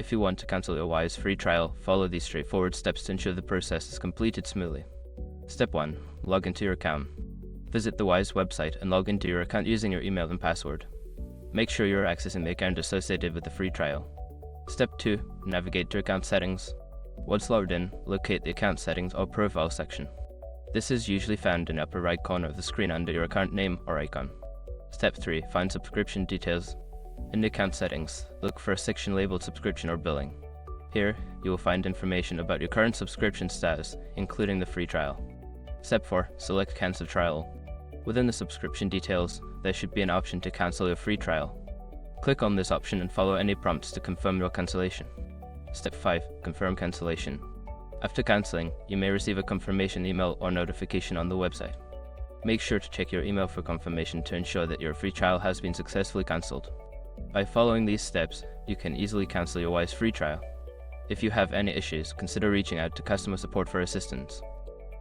If you want to cancel your Wise free trial, follow these straightforward steps to ensure the process is completed smoothly. Step 1. Log into your account. Visit the Wise website and log into your account using your email and password. Make sure you are accessing the account associated with the free trial. Step 2. Navigate to account settings. Once logged in, locate the account settings or profile section. This is usually found in the upper right corner of the screen under your account name or icon. Step 3. Find subscription details. In the account settings, look for a section labeled subscription or billing. Here, you will find information about your current subscription status, including the free trial. Step 4. Select cancel trial. Within the subscription details, there should be an option to cancel your free trial. Click on this option and follow any prompts to confirm your cancellation. Step 5. Confirm cancellation. After cancelling, you may receive a confirmation email or notification on the website. Make sure to check your email for confirmation to ensure that your free trial has been successfully cancelled. By following these steps, you can easily cancel your Wise free trial. If you have any issues, consider reaching out to customer support for assistance.